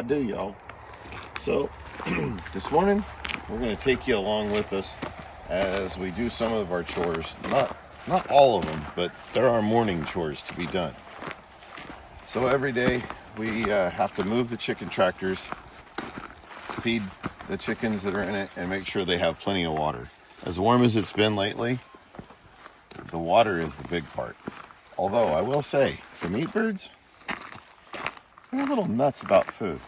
I do, y'all. So this morning we're going to take you along with us as we do some of our chores. Not all of them, but there are morning chores to be done. So every day we have to move the chicken tractors, feed the chickens that are in it, and make sure they have plenty of water. As warm as it's been lately, the water is the big part. Although I will say, the meat birds, they're a little nuts about food.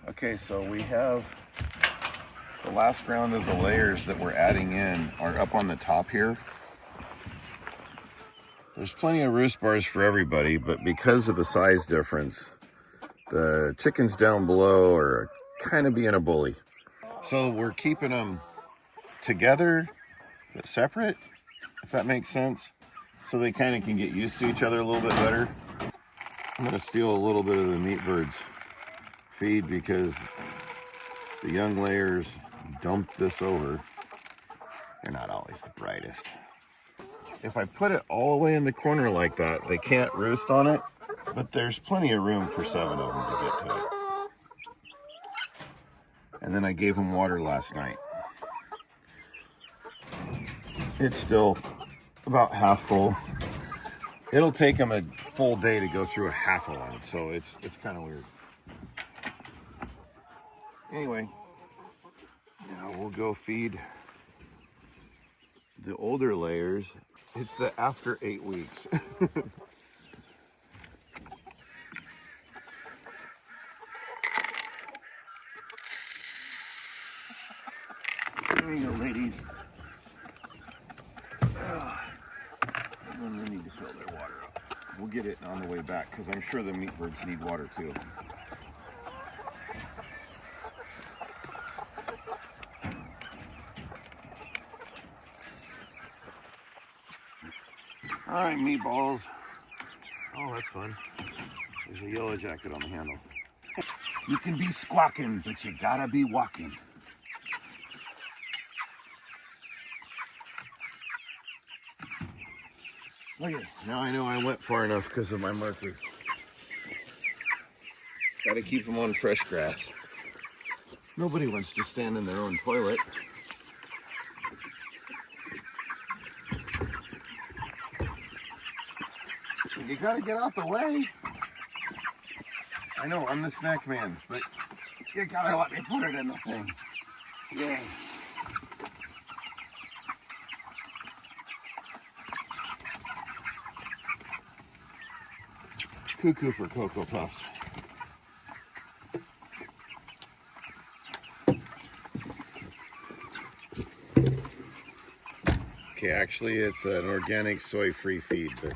Okay, so we have the last round of the layers that we're adding in are up on the top here. There's plenty of roost bars for everybody, but because of the size difference, the chickens down below are kind of being a bully. So we're keeping them together but separate, if that makes sense, so they kind of can get used to each other a little bit better. I'm going to steal a little bit of the meat birds' feed because the young layers dumped this over. They're not always the brightest. If I put it all the way in the corner like that, they can't roost on it, but there's plenty of room for 7 of them to get to it. And then I gave them water last night. It's still about half full. It'll take them a full day to go through a half of one, so it's kind of weird. Anyway, now we'll go feed the older layers. It's the after 8 weeks. There you go, ladies. And they need to fill their water up. We'll get it on the way back because I'm sure the meat birds need water too. All right, meatballs. Oh, that's fun. There's a yellow jacket on the handle. You can be squawking, but you gotta be walking. Okay, now I know I went far enough because of my marker. Gotta keep them on fresh grass. Nobody wants to stand in their own toilet. So you gotta get out the way. I know, I'm the snack man, but you gotta let me put it in the thing. Yay. Cuckoo for Cocoa Puffs. Okay, actually it's an organic soy-free feed, but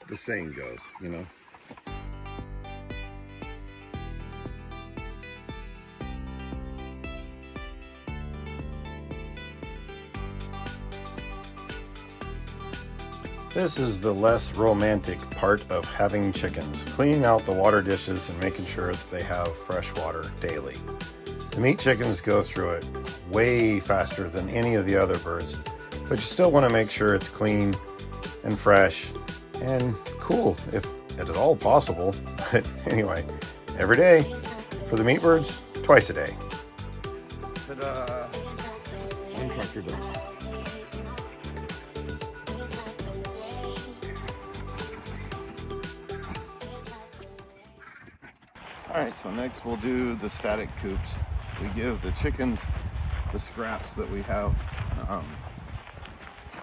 the saying goes, you know. This is the less romantic part of having chickens, cleaning out the water dishes and making sure that they have fresh water daily. The meat chickens go through it way faster than any of the other birds, but you still want to make sure it's clean and fresh and cool if it is all possible. But anyway, every day for the meat birds, twice a day. Ta-da! One tractor done. Alright, so next we'll do the static coops. We give the chickens the scraps that we have.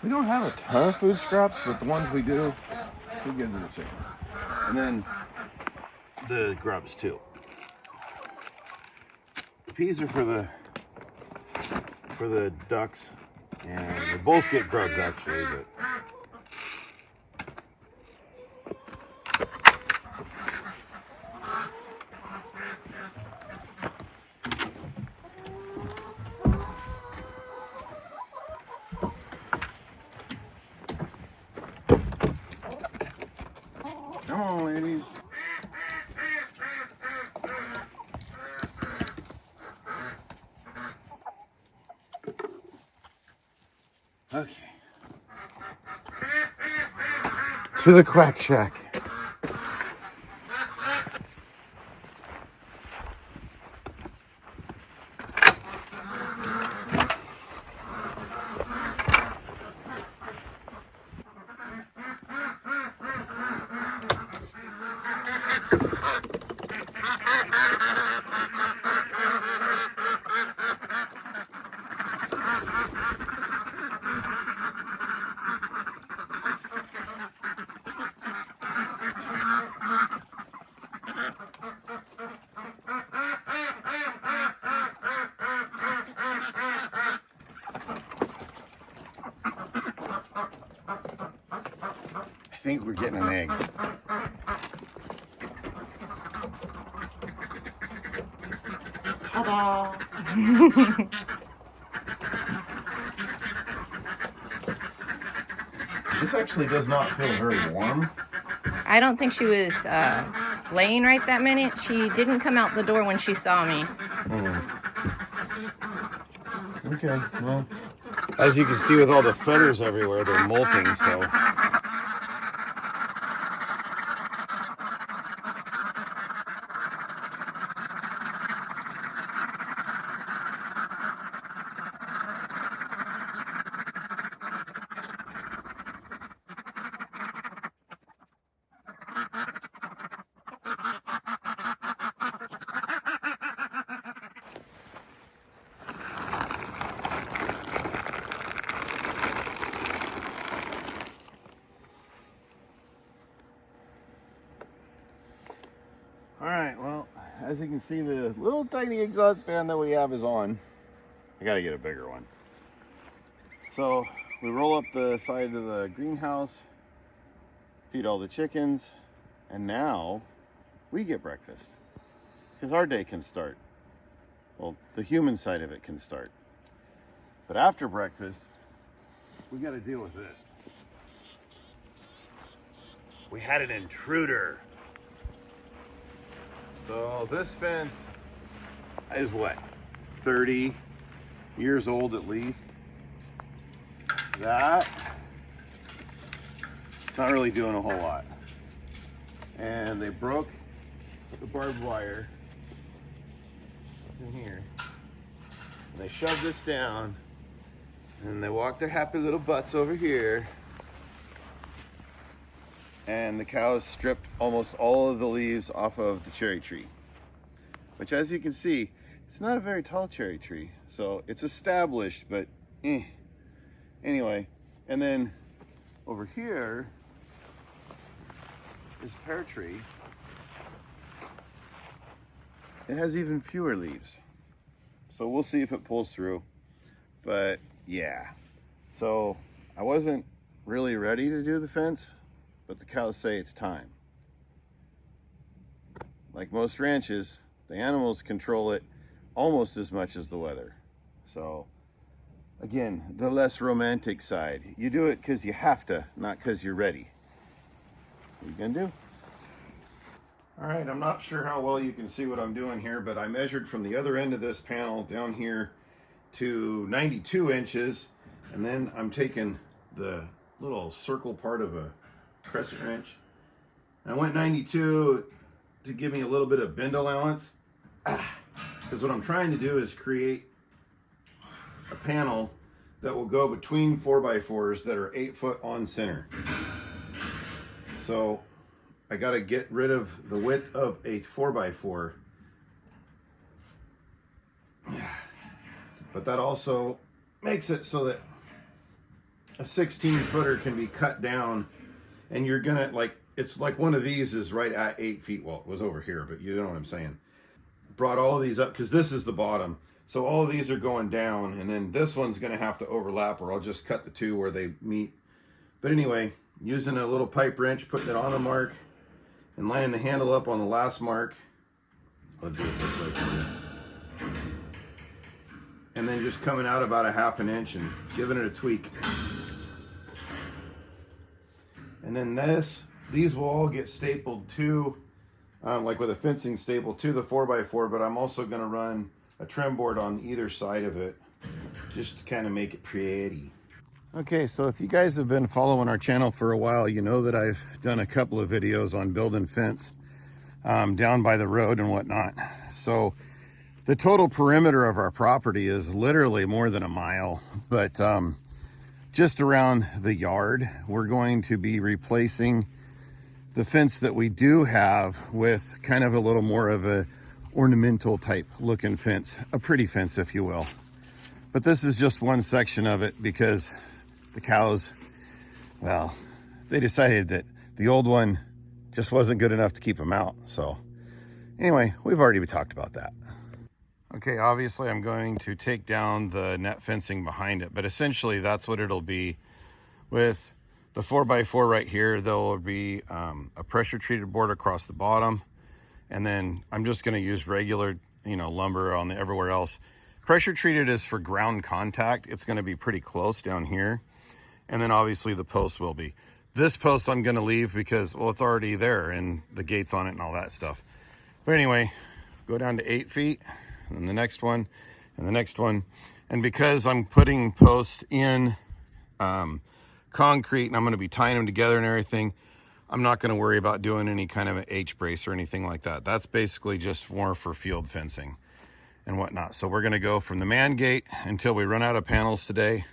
We don't have a ton of food scraps, but the ones we do, we give to the chickens. And then the grubs too. The peas are for the ducks, and they both get grubs actually, but come on, ladies. Okay. To the quack shack. think we're getting an egg. Ta-da! This actually does not feel very warm. I don't think she was laying right that minute. She didn't come out the door when she saw me. Okay, well, as you can see with all the feathers everywhere, they're molting, so. All right, well, as you can see, the little tiny exhaust fan that we have is on. I gotta get a bigger one. So we roll up the side of the greenhouse, feed all the chickens, and now we get breakfast because our day can start. Well, the human side of it can start. But after breakfast, we got to deal with this. We had an intruder. So this fence is what, 30 years old at least. That, it's not really doing a whole lot. And they broke the barbed wire in here. And they shoved this down, and they walked their happy little butts over here. And the cows stripped almost all of the leaves off of the cherry tree, which, as you can see, it's not a very tall cherry tree. So it's established, but anyway. And then over here is pear tree. It has even fewer leaves. So we'll see if it pulls through. But yeah, so I wasn't really ready to do the fence, but the cows say it's time. Like most ranches, the animals control it almost as much as the weather. So again, the less romantic side. You do it because you have to, not because you're ready. What are you gonna do? All right, I'm not sure how well you can see what I'm doing here, but I measured from the other end of this panel down here to 92 inches, and then I'm taking the little circle part of a crescent wrench. And I went 92 to give me a little bit of bend allowance, because what I'm trying to do is create a panel that will go between 4x4s that are 8 foot on center. So I got to get rid of the width of a 4x4. But that also makes it so that a 16 footer can be cut down, and you're gonna, like, it's like one of these is right at 8 feet. Well, it was over here, but you know what I'm saying. Brought all of these up because this is the bottom. So all of these are going down, and then this one's gonna have to overlap, or I'll just cut the two where they meet. But anyway, using a little pipe wrench, putting it on a mark, and lining the handle up on the last mark. I'll do it this way for you. And then just coming out about a ½ an inch and giving it a tweak. And then these will all get stapled to, like with a fencing staple to the 4x4, but I'm also gonna run a trim board on either side of it, just to kind of make it pretty. Okay, so if you guys have been following our channel for a while, you know that I've done a couple of videos on building fence down by the road and whatnot. So the total perimeter of our property is literally more than a mile, but just around the yard, we're going to be replacing the fence that we do have with kind of a little more of a ornamental type looking fence, a pretty fence, if you will. But this is just one section of it because the cows, well, they decided that the old one just wasn't good enough to keep them out. So anyway, we've already talked about that. Okay, obviously I'm going to take down the net fencing behind it, but essentially that's what it'll be, with The 4x4 right here, there will be a pressure treated board across the bottom. And then I'm just going to use regular, lumber on everywhere else. Pressure treated is for ground contact. It's going to be pretty close down here. And then obviously the post will be. This post I'm going to leave because, well, it's already there and the gates on it and all that stuff. But anyway, go down to 8 feet and the next one and the next one. And because I'm putting posts in concrete and I'm going to be tying them together and everything, I'm not going to worry about doing any kind of an H-brace or anything like that. That's basically just more for field fencing and whatnot. So we're going to go from the man gate until we run out of panels today,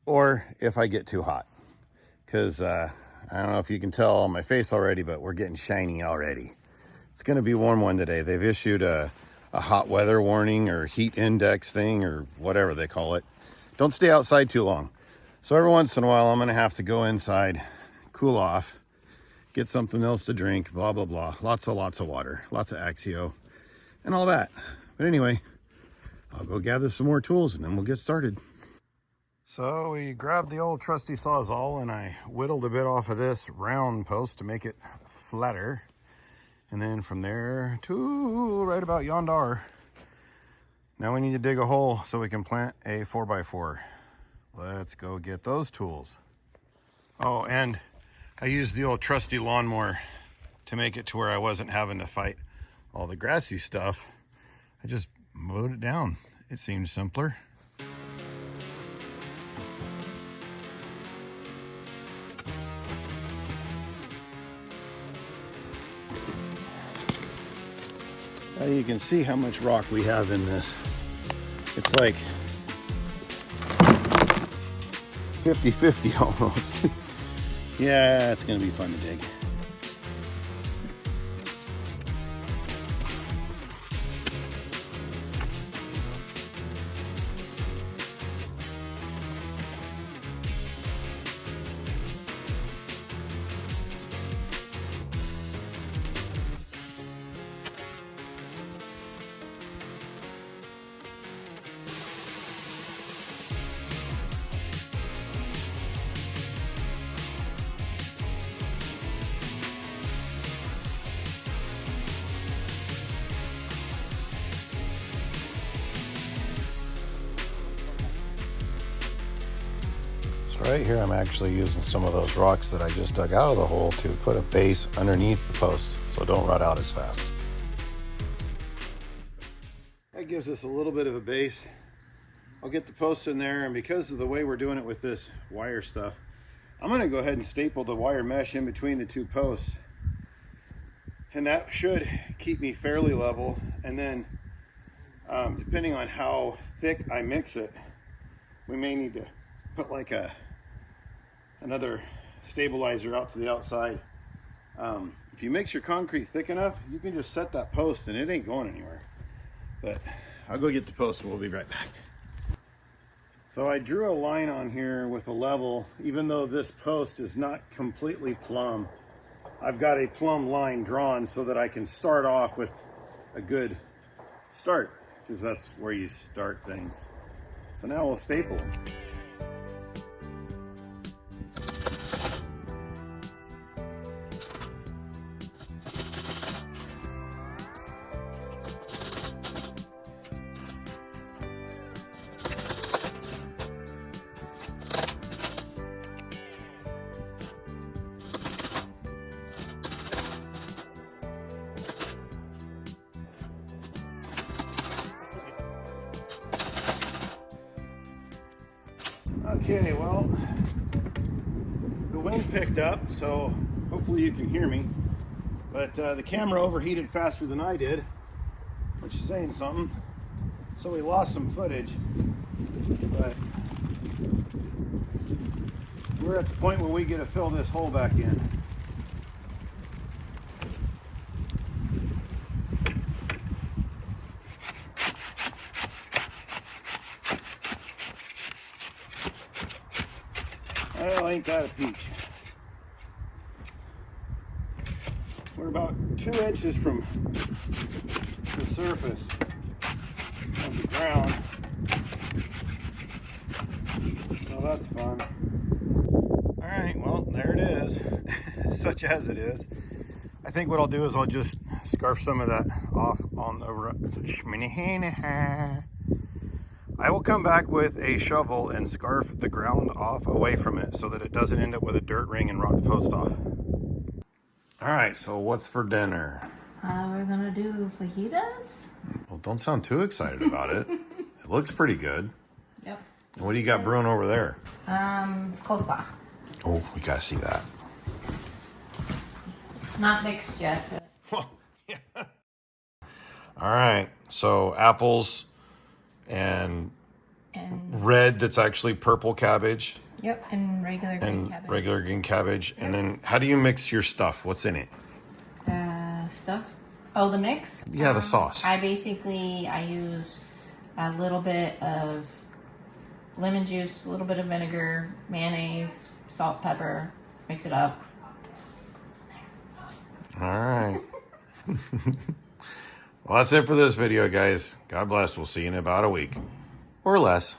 or if I get too hot. Because I don't know if you can tell on my face already, but we're getting shiny already. It's going to be a warm one today. They've issued a hot weather warning or heat index thing or whatever they call it. Don't stay outside too long. So every once in a while, I'm going to have to go inside, cool off, get something else to drink, blah, blah, blah. Lots of water, lots of Axio and all that. But anyway, I'll go gather some more tools and then we'll get started. So we grabbed the old trusty Sawzall and I whittled a bit off of this round post to make it flatter. And then from there to right about yonder. Now we need to dig a hole so we can plant a 4x4. Let's go get those tools. Oh, and I used the old trusty lawnmower to make it to where I wasn't having to fight all the grassy stuff. I just mowed it down. It seemed simpler. Now you can see how much rock we have in this. It's like 50-50 almost. Yeah, it's gonna be fun to dig. Right here I'm actually using some of those rocks that I just dug out of the hole to put a base underneath the post so don't rot out as fast. That gives us a little bit of a base. I'll get the posts in there, and because of the way we're doing it with this wire stuff, I'm going to go ahead and staple the wire mesh in between the two posts, and that should keep me fairly level. And then depending on how thick I mix it, we may need to put like another stabilizer out to the outside. If you mix your concrete thick enough, you can just set that post and it ain't going anywhere. But I'll go get the post and we'll be right back. So I drew a line on here with a level. Even though this post is not completely plumb, I've got a plumb line drawn so that I can start off with a good start, because that's where you start things. So now we'll staple them. Okay, well, the wind picked up, so hopefully you can hear me. But the camera overheated faster than I did, which is saying something. So we lost some footage. But we're at the point where we get to fill this hole back in. Well, ain't that a peach. We're about 2 inches from the surface of the ground. So that's fun. All right, well, there it is, such as it is. I think what I'll do is I'll just scarf some of that off on the I will come back with a shovel and scarf the ground off away from it so that it doesn't end up with a dirt ring and rot the post off. All right, so what's for dinner? We're gonna do fajitas. Well, don't sound too excited about it. It looks pretty good. Yep. And what do you got brewing over there? Coleslaw. Oh, we gotta see that. It's not mixed yet, but Yeah. All right, so apples and red that's actually purple cabbage. Yep, and regular green And cabbage. regular green cabbage. Yep. And then how do you mix your stuff? What's in it? Stuff. Oh, the mix? Yeah, the sauce. I use a little bit of lemon juice, a little bit of vinegar, mayonnaise, salt, pepper, mix it up. All right. Well, that's it for this video, guys. God bless. We'll see you in about a week or less.